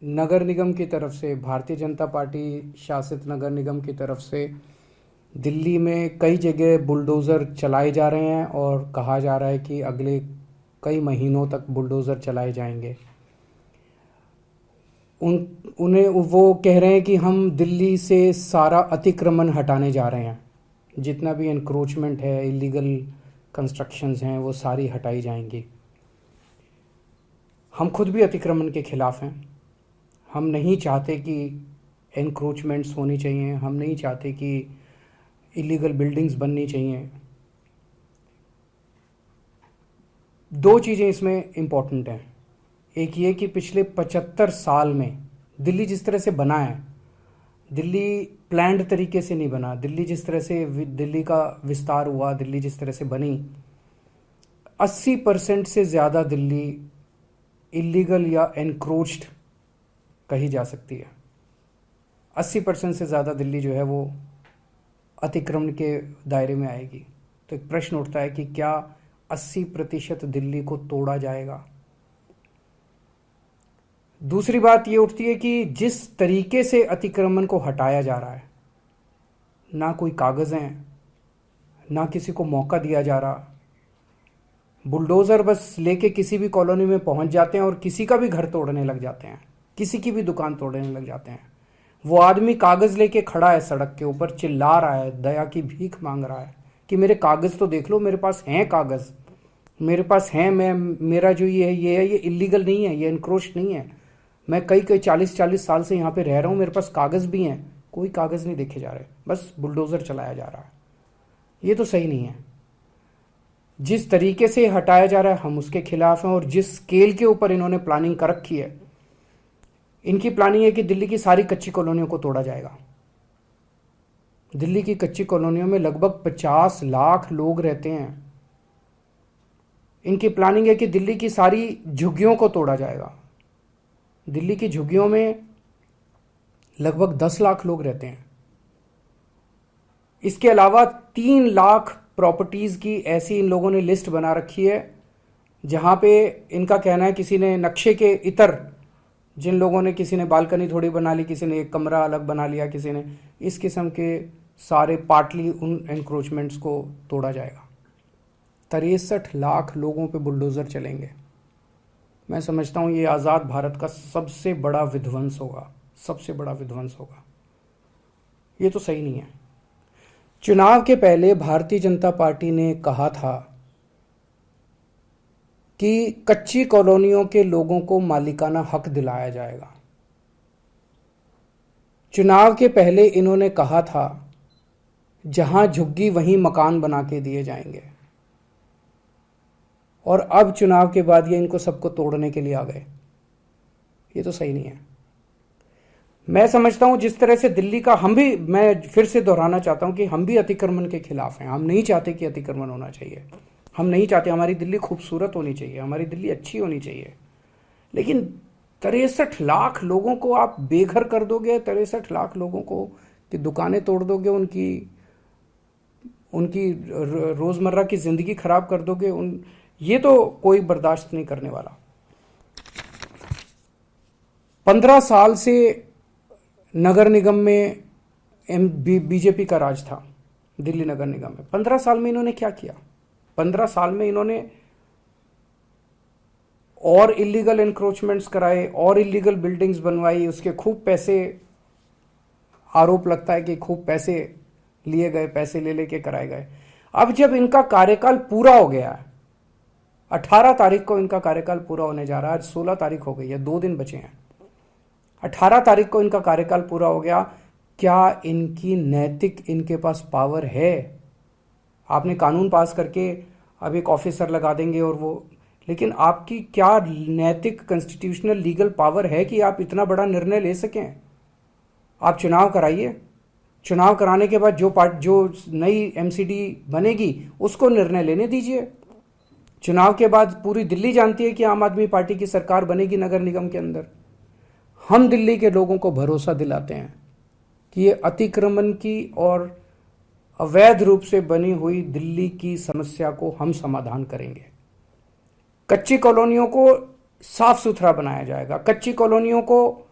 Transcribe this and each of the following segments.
नगर निगम की तरफ से, भारतीय जनता पार्टी शासित नगर निगम की तरफ से दिल्ली में कई जगह बुलडोज़र चलाए जा रहे हैं और कहा जा रहा है कि अगले कई महीनों तक बुलडोज़र चलाए जाएंगे। उन्हें वो कह रहे हैं कि हम दिल्ली से सारा अतिक्रमण हटाने जा रहे हैं, जितना भी एनक्रोचमेंट है, इलीगल कंस्ट्रक्शंस हैं, वो सारी हटाई जाएंगी। हम खुद भी अतिक्रमण के खिलाफ हैं। हम नहीं चाहते कि एनक्रोचमेंट्स होनी चाहिए, हम नहीं चाहते कि इलीगल बिल्डिंग्स बननी चाहिए। दो चीज़ें इसमें इम्पॉर्टेंट हैं। एक ये कि पिछले 75 साल में दिल्ली जिस तरह से बना है, दिल्ली प्लान्ड तरीके से नहीं बना। दिल्ली जिस तरह से दिल्ली का विस्तार हुआ, दिल्ली जिस तरह से बनी, 80% से ज़्यादा दिल्ली इलीगल या एनक्रोच्ड कही जा सकती है। 80% से ज़्यादा दिल्ली जो है वो अतिक्रमण के दायरे में आएगी। तो एक प्रश्न उठता है कि क्या 80% दिल्ली को तोड़ा जाएगा? दूसरी बात ये उठती है कि जिस तरीके से अतिक्रमण को हटाया जा रहा है, ना कोई कागज़ हैं, ना किसी को मौका दिया जा रहा। बुलडोज़र बस लेके किसी भी कॉलोनी में पहुंच जाते हैं और किसी का भी घर तोड़ने लग जाते हैं, किसी की भी दुकान तोड़ने लग जाते हैं। वो आदमी कागज़ लेके खड़ा है सड़क के ऊपर, चिल्ला रहा है, दया की भीख मांग रहा है कि मेरे कागज़ तो देख लो, मेरे पास हैं कागज़, मेरे पास हैं, मैं मेरा जो ये है ये इलीगल नहीं है, ये एनक्रोच नहीं है, मैं कई 40 साल से यहाँ पे रह रहा हूँ, मेरे पास कागज़ भी हैं। कोई कागज़ नहीं देखे जा रहे, बस बुलडोज़र चलाया जा रहा है। ये तो सही नहीं है। जिस तरीके से हटाया जा रहा है हम उसके खिलाफ हैं, और जिस स्केल के ऊपर इन्होंने प्लानिंग कर रखी है, इनकी प्लानिंग है कि दिल्ली की सारी कच्ची कॉलोनियों को तोड़ा जाएगा। दिल्ली की कच्ची कॉलोनियों में लगभग 50 लाख लोग रहते हैं। इनकी प्लानिंग है कि दिल्ली की सारी झुग्गियों को तोड़ा जाएगा। दिल्ली की झुग्गियों में लगभग 10 लाख लोग रहते हैं। इसके अलावा 3 लाख प्रॉपर्टीज की ऐसी इन लोगों ने लिस्ट बना रखी है, जहां पे इनका कहना है किसी ने नक्शे के इतर, जिन लोगों ने, किसी ने बालकनी थोड़ी बना ली, किसी ने एक कमरा अलग बना लिया, किसी ने इस किस्म के सारे पार्टली उन एनक्रोचमेंट्स को तोड़ा जाएगा। 63 लाख लोगों पे बुलडोज़र चलेंगे। मैं समझता हूँ ये आज़ाद भारत का सबसे बड़ा विध्वंस होगा, सबसे बड़ा विध्वंस होगा। ये तो सही नहीं है। चुनाव के पहले भारतीय जनता पार्टी ने कहा था कि कच्ची कॉलोनियों के लोगों को मालिकाना हक दिलाया जाएगा। चुनाव के पहले इन्होंने कहा था जहां झुग्गी वहीं मकान बना के दिए जाएंगे, और अब चुनाव के बाद ये इनको सबको तोड़ने के लिए आ गए। ये तो सही नहीं है। मैं समझता हूं जिस तरह से दिल्ली का, हम भी, मैं फिर से दोहराना चाहता हूं कि हम भी अतिक्रमण के खिलाफ हैं। हम नहीं चाहते कि अतिक्रमण होना चाहिए, हम नहीं चाहते। हमारी दिल्ली खूबसूरत होनी चाहिए, हमारी दिल्ली अच्छी होनी चाहिए। लेकिन 63 लाख लोगों को आप बेघर कर दोगे, 63 लाख लोगों को की दुकानें तोड़ दोगे, उनकी रोज़मर्रा की ज़िंदगी खराब कर दोगे, ये तो कोई बर्दाश्त नहीं करने वाला। 15 साल से नगर निगम में बीजेपी का राज था, दिल्ली नगर निगम में। 15 साल में इन्होंने क्या किया? 15 साल में इन्होंने और इलीगल एनक्रोचमेंट्स कराए, और इलीगल बिल्डिंग्स बनवाई, उसके खूब पैसे, आरोप लगता है कि खूब पैसे लिए गए, पैसे ले लेके कराए गए। अब जब इनका कार्यकाल पूरा हो गया है, 18 तारीख को इनका कार्यकाल पूरा होने जा रहा है, आज 16 तारीख हो गई है, 2 दिन बचे हैं। 18 तारीख को इनका कार्यकाल पूरा हो गया। क्या इनकी नैतिक, इनके पास पावर है? आपने कानून पास करके अब एक ऑफिसर लगा देंगे और वो, लेकिन आपकी क्या नैतिक, कॉन्स्टिट्यूशनल, लीगल पावर है कि आप इतना बड़ा निर्णय ले सकें? आप चुनाव कराइए, चुनाव कराने के बाद जो नई एमसीडी बनेगी उसको निर्णय लेने दीजिए। चुनाव के बाद पूरी दिल्ली जानती है कि आम आदमी पार्टी की सरकार बनेगी नगर निगम के अंदर। हम दिल्ली के लोगों को भरोसा दिलाते हैं कि ये अतिक्रमण की और अवैध रूप से बनी हुई दिल्ली की समस्या को हम समाधान करेंगे। कच्ची कॉलोनियों को साफ सुथरा बनाया जाएगा, कच्ची कॉलोनियों को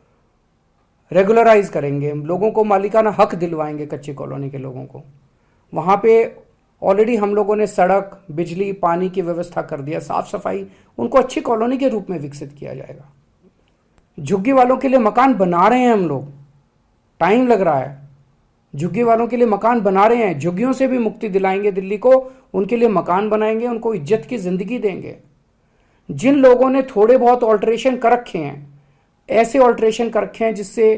रेगुलराइज करेंगे, लोगों को मालिकाना हक दिलवाएंगे कच्ची कॉलोनी के लोगों को। वहां पे ऑलरेडी हम लोगों ने सड़क, बिजली, पानी की व्यवस्था कर दिया, साफ सफाई, उनको अच्छी कॉलोनी के रूप में विकसित किया जाएगा। झुग्गी वालों के लिए मकान बना रहे हैं हम लोग, टाइम लग रहा है। झुग्गी वालों के लिए मकान बना रहे हैं, झुग्गियों से भी मुक्ति दिलाएंगे दिल्ली को, उनके लिए मकान बनाएंगे, उनको इज्जत की जिंदगी देंगे। जिन लोगों ने थोड़े बहुत ऑल्ट्रेशन कर रखे हैं, ऐसे ऑल्ट्रेशन कर रखे हैं जिससे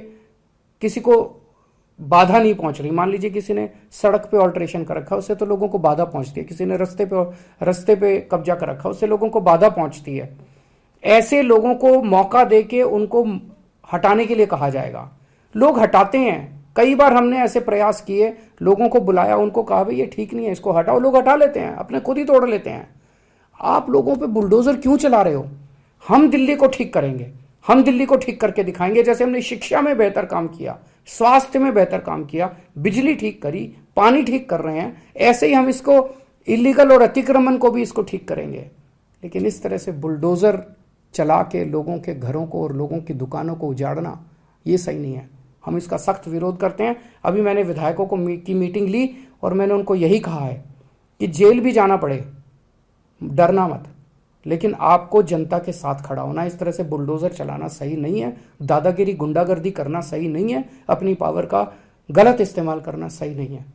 किसी को बाधा नहीं पहुंच रही, मान लीजिए किसी ने सड़क पे ऑल्ट्रेशन कर रखा, उससे तो लोगों को बाधा पहुंचती है। किसी ने रस्ते पे कब्जा कर रखा, उससे लोगों को बाधा पहुंचती है। ऐसे लोगों को मौका देके उनको हटाने के लिए कहा जाएगा। लोग हटाते हैं, कई बार हमने ऐसे प्रयास किए, लोगों को बुलाया, उनको कहा भाई ये ठीक नहीं है, इसको हटाओ, लोग हटा लेते हैं, अपने खुद ही तोड़ लेते हैं। आप लोगों पे बुलडोजर क्यों चला रहे हो? हम दिल्ली को ठीक करेंगे, हम दिल्ली को ठीक करके दिखाएंगे। जैसे हमने शिक्षा में बेहतर काम किया, स्वास्थ्य में बेहतर काम किया, बिजली ठीक करी, पानी ठीक कर रहे हैं, ऐसे ही हम इसको इलीगल और अतिक्रमण को भी इसको ठीक करेंगे। लेकिन इस तरह से बुलडोजर चला के लोगों के घरों को और लोगों की दुकानों को उजाड़ना, ये सही नहीं है। हम इसका सख्त विरोध करते हैं। अभी मैंने विधायकों की मीटिंग ली और मैंने उनको यही कहा है कि जेल भी जाना पड़े, डरना मत, लेकिन आपको जनता के साथ खड़ा होना। इस तरह से बुलडोजर चलाना सही नहीं है, दादागिरी, गुंडागर्दी करना सही नहीं है, अपनी पावर का गलत इस्तेमाल करना सही नहीं है।